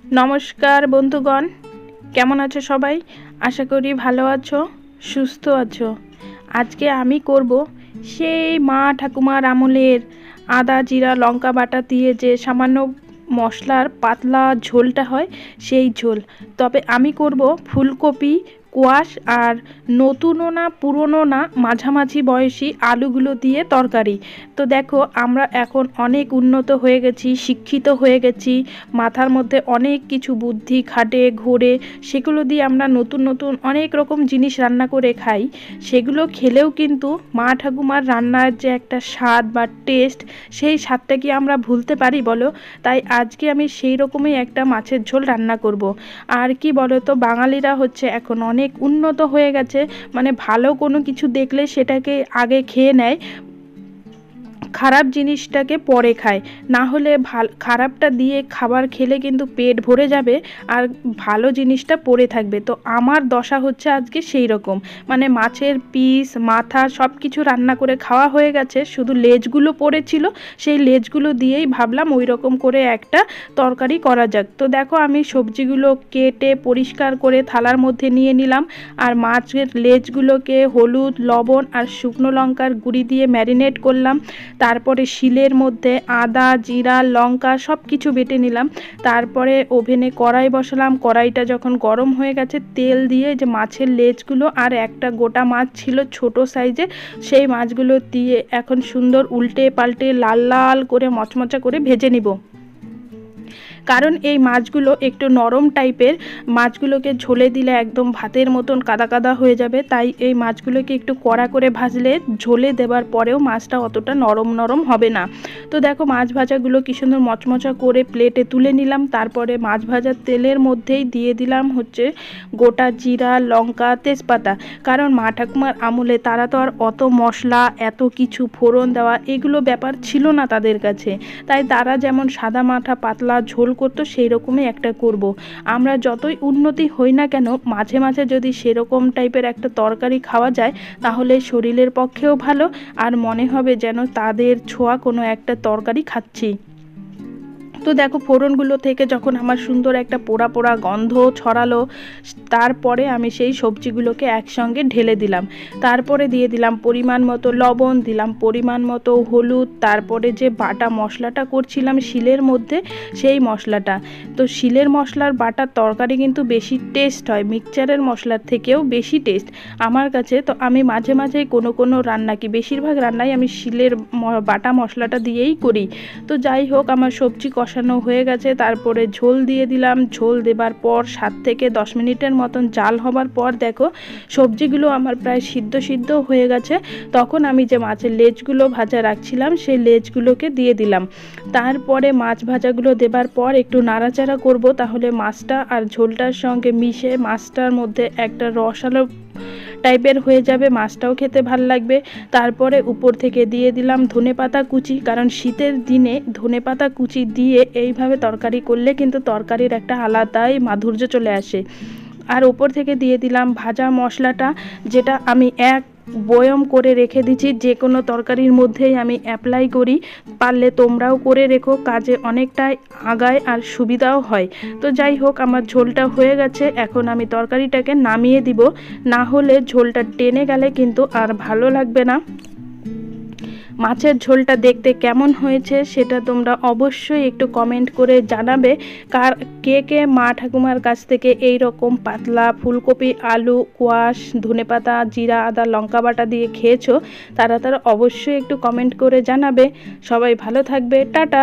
नमस्कार बंधुगण, केमन आछो सबाई? आशा करी भालो आछो, सुस्थ आछो। आज के आमी करब सेई मा ठाकुमार आमलेर आदा जिरा लंका बाटा दिए जे सामान्य मशलार पातला झोलटा हय सेई झोल। तबे आमी करब फुलकपि कोयाश और नतूनो ना पुरोनो ना माझामाझी बयसी आलूगुलो दिए तरकारी। तो देखो आमरा एखन अनेक उन्नत हये गेছি, शिक्षित हये गेছি, माथार मধ্যে अनेक किछु बुद्धि खाटे घोरे सेगुलो दिए आमरा नतून नतून अनेक रकम जिनिस रान्ना करे खाई। सेगुलो खेलेও কিন্তু মা ঠাকুমার রান্নার যে একটা স্বাদ বা টেস্ট সেই স্বাদটা কি আমরা ভুলতে পারি বলো? তাই আজকে আমি সেই রকমই একটা মাছের ঝোল রান্না করব। আর কি বলো তো, বাঙালিরা হচ্ছে এখন অনেক উন্নত হয়ে গেছে, মানে ভালো কোনো কিছু দেখলে সেটাকে আগে খেয়ে নেয়, খারাপ জিনিসটাকে পরে খায়। না হলে খারাপটা দিয়ে খাবার খেলে কিন্তু পেট ভরে যাবে আর ভালো জিনিসটা পড়ে থাকবে। তো আমার দশা হচ্ছে আজকে সেই রকম, মানে মাছের পিস মাথা সব কিছু রান্না করে খাওয়া হয়ে গেছে, শুধু লেজগুলো পড়েছিল, সেই লেজগুলো দিয়েই ভাবলাম ওই রকম করে একটা তরকারি করা যাক। তো দেখো আমি সবজিগুলো কেটে পরিষ্কার করে থালার মধ্যে নিয়ে নিলাম, আর মাছের লেজগুলোকে হলুদ লবণ আর শুকনো লঙ্কার গুঁড়ি দিয়ে ম্যারিনেট করলাম। তারপরে শিলের মধ্যে আদা জিরা লঙ্কা সব কিছু বেটে নিলাম। তারপরে ওভেনে কড়াই বসালাম, কড়াইটা যখন গরম হয়ে গেছে তেল দিয়ে যে মাছের লেজগুলো আর একটা গোটা মাছ ছিল ছোট সাইজের, সেই মাছগুলো দিয়ে এখন সুন্দর উল্টে পাল্টে লাল লাল করে মচমচা করে ভেজে নিব। কারণ এই মাছগুলো একটু নরম টাইপের, মাছগুলোকে ঝোলে দিলে একদম ভাতের মতন কাদা কাদা হয়ে যাবে, তাই এই মাছগুলোকে একটু কড়া করে ভাজলে ঝোলে দেবার পরেও মাছটা অতটা নরম নরম হবে না। তো দেখো মাছ ভাজাগুলো কি সুন্দর মচমচা করে প্লেটে তুলে নিলাম। তারপরে মাছ ভাজার তেলের মধ্যেই দিয়ে দিলাম হচ্ছে গোটা জিরা লঙ্কা তেজপাতা। কারণ মা ঠাকুমার আমলে তারা তো আর অত মশলা এত কিছু ফোড়ন দেওয়া এগুলো ব্যাপার ছিল না তাদের কাছে, তাই তারা যেমন সাদা মাঠা পাতলা ঝোল করতো সেই রকমই একটা করব। আমরা যতই উন্নতি হই না কেন মাঝে মাঝে যদি সেরকম টাইপের একটা তরকারি খাওয়া যায় তাহলে শরীরের পক্ষেও ভালো, আর মনে হবে যেন তাদের ছোঁয়া কোনো একটা তরকারি খাচ্ছি। তো দেখো ফোড়নগুলো থেকে যখন আমার সুন্দর একটা পোড়া পোড়া গন্ধ ছড়ালো, তারপরে আমি সেই সবজিগুলোকে একসঙ্গে ঢেলে দিলাম। তারপরে দিয়ে দিলাম পরিমাণ মতো লবণ, দিলাম পরিমাণ মতো হলুদ, তারপরে যে বাটা মশলাটা করছিলাম শিলের মধ্যে সেই মশলাটা। তো শিলের মশলার বাটার তরকারি কিন্তু বেশি টেস্ট হয়, মিক্সচারের মশলার থেকেও বেশি টেস্ট আমার কাছে। তো আমি মাঝে মাঝেই কোনো রান্না কি বেশিরভাগ রান্নাই আমি শিলের বাটা মশলাটা দিয়েই করি। তো যাই হোক আমার সবজি কষানো হয়ে গেছে, তারপরে ঝোল দিয়ে দিলাম। ঝোল দেবার পর 7 থেকে 10 মিনিটের মতন জাল হবার পর দেখো সবজিগুলো আমার প্রায় সিদ্ধ হয়ে গেছে। তখন আমি যে মাছের লেজগুলো ভাজা রাখছিলাম সেই লেজগুলোকে দিয়ে দিলাম। তারপরে মাছ ভাজাগুলো দেবার পর একটু নাড়াচাড়া করব, তাহলে মাছটা আর ঝোলটার সঙ্গে মিশে মাছটার মধ্যে একটা রসালো টাইপের হয়ে যাবে, মাছটাও খেতে ভাল লাগবে। তারপরে উপর থেকে দিয়ে দিলাম ধনেপাতা কুচি, কারণ শীতের দিনে ধনেপাতা কুচি দিয়ে এইভাবে তরকারি করলে কিন্তু তরকারির একটা আলাদাই মাধুর্য চলে আসে। আর উপর থেকে দিয়ে দিলাম ভাজা মশলাটা, যেটা আমি এক বয়ম করে রেখে দিচ্ছি, যে কোনো তরকারির মধ্যেই আমি অ্যাপ্লাই করি, পারলে তোমরাও করে রেখো, কাজে অনেকটাই আগায় আর সুবিধাও হয়। তো যাই হোক আমার ঝোলটা হয়ে গেছে, এখন আমি তরকারিটাকে নামিয়ে দিব, না হলে ঝোলটা টেনে গেলে কিন্তু আর ভালো লাগবে না। মাছের ঝোলটা দেখতে কেমন হয়েছে সেটা তোমরা অবশ্যই একটু কমেন্ট করে জানাবে। কে কে মা ঠাকুমার কাছ থেকে এই রকম পাতলা ফুলকপি আলু কোয়াশ ধনেপাতা জিরা আদা লঙ্কা বাটা দিয়ে খেয়েছো, তারা অবশ্যই একটু কমেন্ট করে জানাবে। সবাই ভালো থাকবে, টাটা।